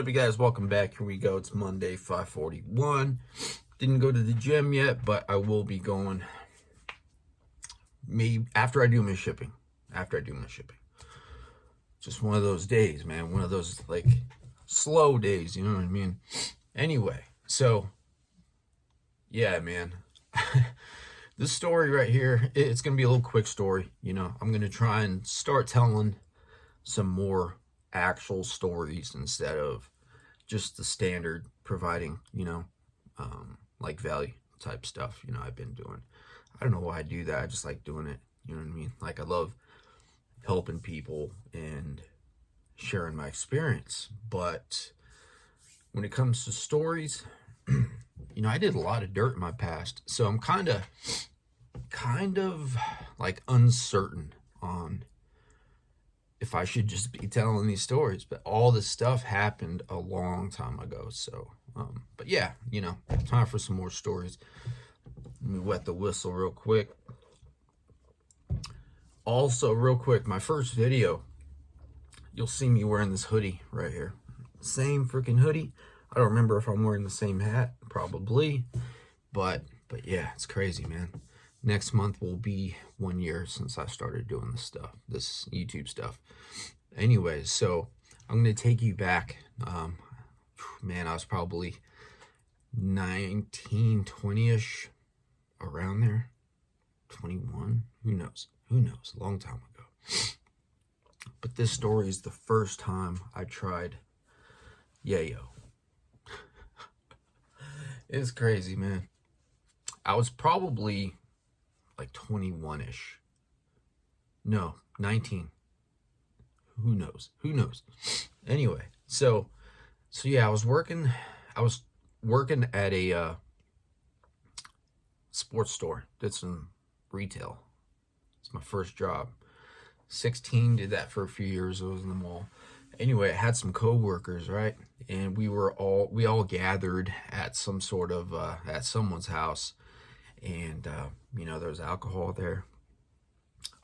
Up, you guys? Welcome back. Here we go. It's Monday, 5:41. Didn't go to the gym yet, but I will be going maybe after I do my shipping. Just one of those days, man. One of those like slow days, you know what I mean? Anyway, so yeah, man. This story right here, it's gonna be a little quick story. I'm gonna try and start telling some more actual stories instead of just the standard providing, like value type stuff, I've been doing. I don't know why I do that. I just like doing it. You know what I mean? Like, I love helping people and sharing my experience. But when it comes to stories, I did a lot of dirt in my past. So I'm kind of like uncertain on if I should just be telling these stories, but all this stuff happened a long time ago. So, but yeah, time for some more stories. Let me wet the whistle real quick. Also, real quick, my first video, you'll see me wearing this hoodie right here. Same freaking hoodie. I don't remember if I'm wearing the same hat, probably, but yeah, it's crazy, man. Next month will be 1 year since I started doing this stuff, this YouTube stuff. Anyways, so I'm going to take you back. Man, I was probably 19, 20-ish, around there. 21, who knows? A long time ago. But this story is the first time I tried yayo. It's crazy, man. I was probably like 21-ish. No, 19. Who knows? Anyway, so yeah, I was working at a sports store. Did some retail. It's my first job. 16, did that for a few years. I was in the mall. Anyway, I had some co-workers, right? And we all gathered at some sort of at someone's house, and there was alcohol there.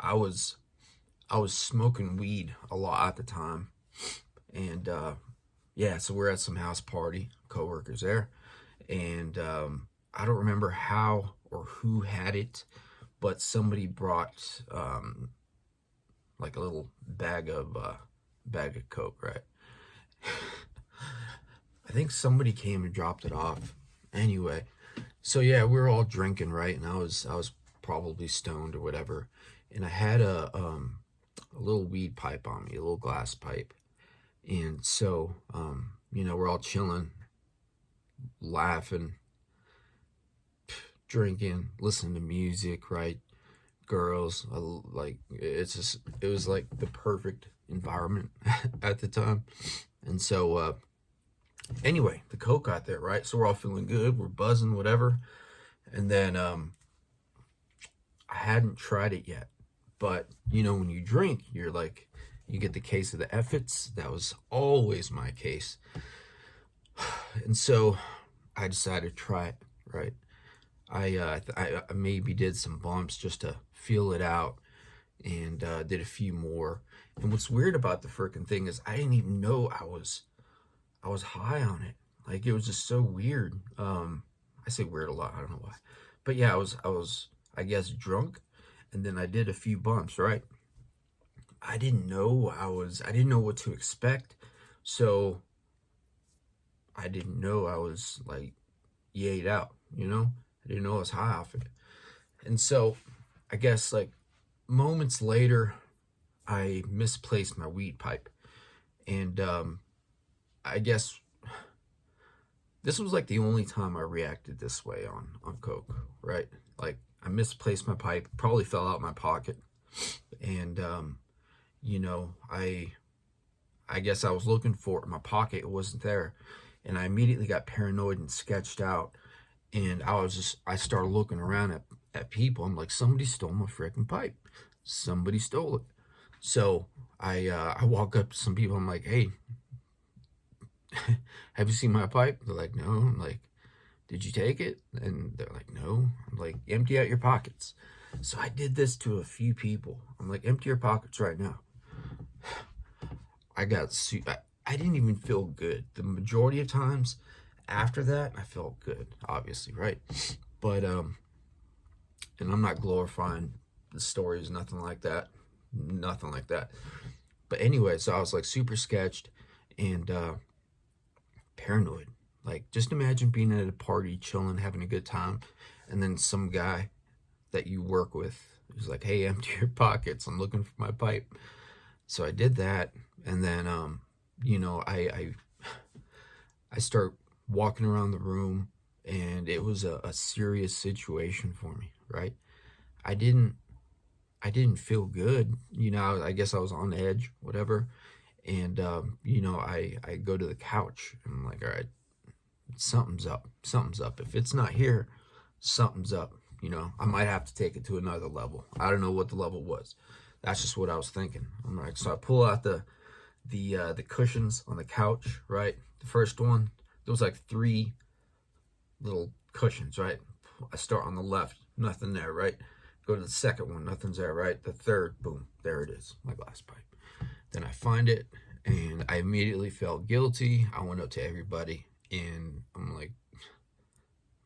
I was smoking weed a lot at the time, and yeah, so we're at some house party, co-workers there, and I don't remember how or who had it, but somebody brought like a little bag of coke, right? I think somebody came and dropped it off. Anyway, so yeah, we were all drinking, right? And I was probably stoned or whatever, and I had a little weed pipe on me, a little glass pipe, and so we're all chilling, laughing, drinking, listening to music, right? Girls, it was like the perfect environment at the time. And so anyway, the coke got there, right? So we're all feeling good, we're buzzing, whatever. And then I hadn't tried it yet, but when you drink, you're like, you get the case of the efforts. That was always my case. And so I decided to try it, right? I maybe did some bumps just to feel it out, and did a few more. And what's weird about the freaking thing is I didn't even know I was high on it. Like, it was just so weird. I say weird a lot. I don't know why, but yeah, I guess drunk, and then I did a few bumps. Right? I didn't know what to expect, so I didn't know I was like yayed out. I didn't know I was high off it. And so I guess like moments later, I misplaced my weed pipe. And I guess this was like the only time I reacted this way on coke, right? Like, I misplaced my pipe, probably fell out my pocket. And I guess I was looking for it in my pocket, it wasn't there. And I immediately got paranoid and sketched out. And I started looking around at people. I'm like, somebody stole my freaking pipe. Somebody stole it. So I walk up to some people. I'm like, hey, have you seen my pipe? They're like, no. I'm like, did you take it? And they're like, no. I'm like, empty out your pockets. So I did this to a few people. I'm like, empty your pockets right now. I I didn't even feel good. The majority of times after that, I felt good, obviously, right? But and I'm not glorifying the stories, nothing like that, nothing like that. But anyway, so I was like super sketched and paranoid. Like, just imagine being at a party, chilling, having a good time, and then some guy that you work with is like, "Hey, empty your pockets. I'm looking for my pipe." So I did that, and then you know, I start walking around the room, and it was a serious situation for me, right? I didn't I didn't feel good, you know. I guess I was on edge, whatever. And you know, I go to the couch and I'm like, all right, something's up, something's up. If it's not here, something's up. You know, I might have to take it to another level. I don't know what the level was. That's just what I was thinking. I'm like, so I pull out the cushions on the couch, right? The first one, there was like 3 little cushions, right? I start on the left, nothing there, right? Go to the second one, nothing's there, right? The third, boom, there it is, my glass pipe. Then I find it, and I immediately felt guilty. I went up to everybody, and I'm like,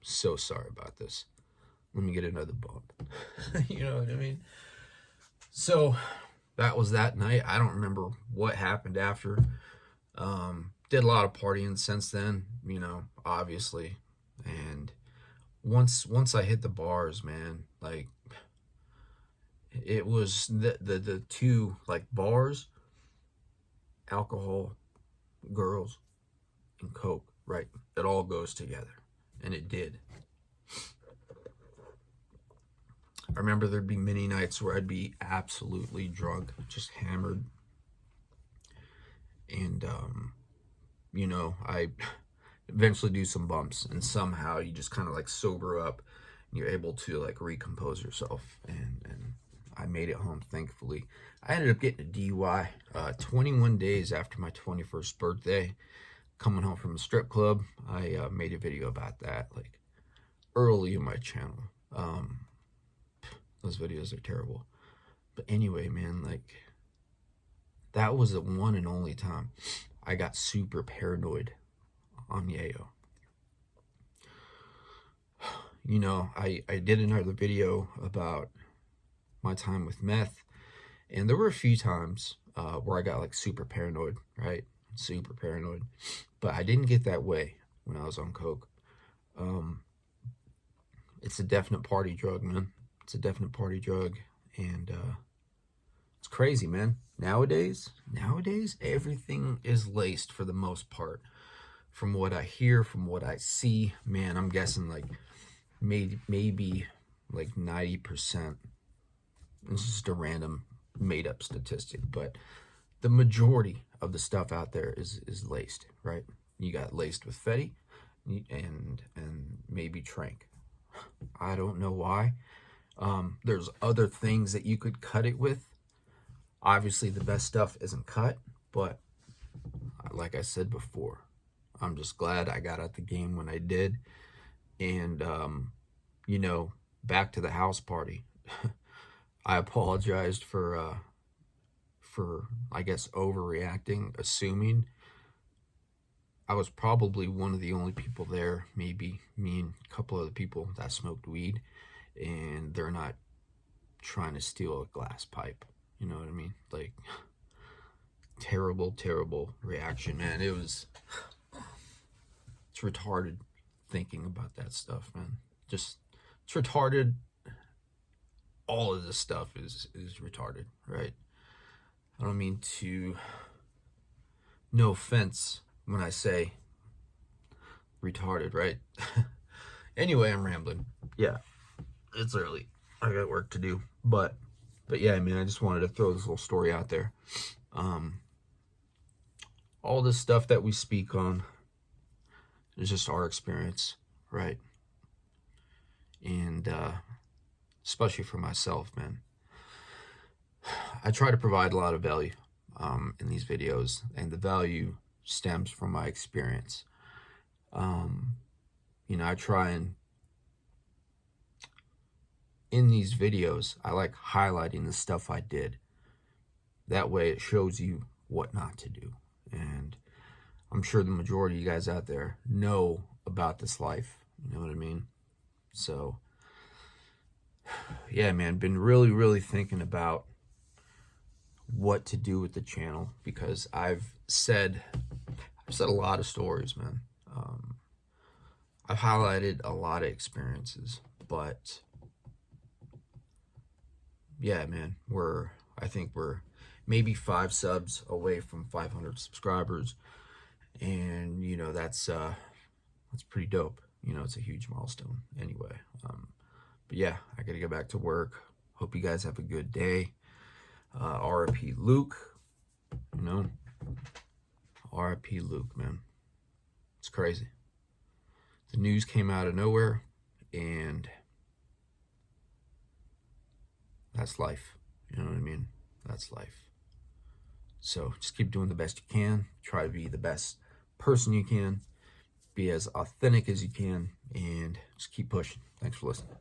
so sorry about this. Let me get another bump. You know what I mean? So that was that night. I don't remember what happened after. Did a lot of partying since then, you know, obviously. And once I hit the bars, man, like, it was the two, like, bars, alcohol, girls, and coke, right? It all goes together, and it did. I remember there'd be many nights where I'd be absolutely drunk, just hammered, and you know, I eventually do some bumps, and somehow you just kind of like sober up, and you're able to like recompose yourself, and I made it home, thankfully. I ended up getting a DUI 21 days after my 21st birthday, coming home from a strip club. I made a video about that, like, early in my channel. Those videos are terrible. But anyway, man, like, that was the one and only time I got super paranoid on Yayo. You know, I did another video about my time with meth, and there were a few times where I got like super paranoid, right? Super paranoid. But I didn't get that way when I was on coke. It's a definite party drug, man. It's a definite party drug, and it's crazy, man. Nowadays, everything is laced for the most part. From what I hear, from what I see, man, I'm guessing like maybe like 90%. This is just a random made up statistic, but the majority of the stuff out there is laced, right? You got laced with Fetty and maybe Trank. I don't know why. There's other things that you could cut it with. Obviously, the best stuff isn't cut, but like I said before, I'm just glad I got out the game when I did. And you know, back to the house party. I apologized for I guess overreacting, assuming. I was probably one of the only people there, maybe me and a couple other people that smoked weed, and they're not trying to steal a glass pipe. You know what I mean? Like, terrible, terrible reaction, man. It's retarded thinking about that stuff, man. Just, it's retarded. All of this stuff is retarded, right? I don't mean to, no offense when I say retarded, right? Anyway, I'm rambling. Yeah, it's early. I got work to do. But yeah, man, I just wanted to throw this little story out there. All this stuff that we speak on is just our experience, right? And especially for myself, man, I try to provide a lot of value in these videos, and the value stems from my experience. You know, I try and, in these videos, I like highlighting the stuff I did. That way it shows you what not to do. And I'm sure the majority of you guys out there know about this life. You know what I mean? So, yeah, man, been really thinking about what to do with the channel, because I've said a lot of stories, man. I've highlighted a lot of experiences, but yeah, man, I think we're maybe 5 subs away from 500 subscribers, and you know that's pretty dope. You know, it's a huge milestone. Anyway, but yeah, I gotta get back to work. Hope you guys have a good day. RIP Luke, you know, RIP Luke, man. It's crazy. The news came out of nowhere, and that's life. You know what I mean? That's life. So just keep doing the best you can. Try to be the best person you can. Be as authentic as you can, and just keep pushing. Thanks for listening.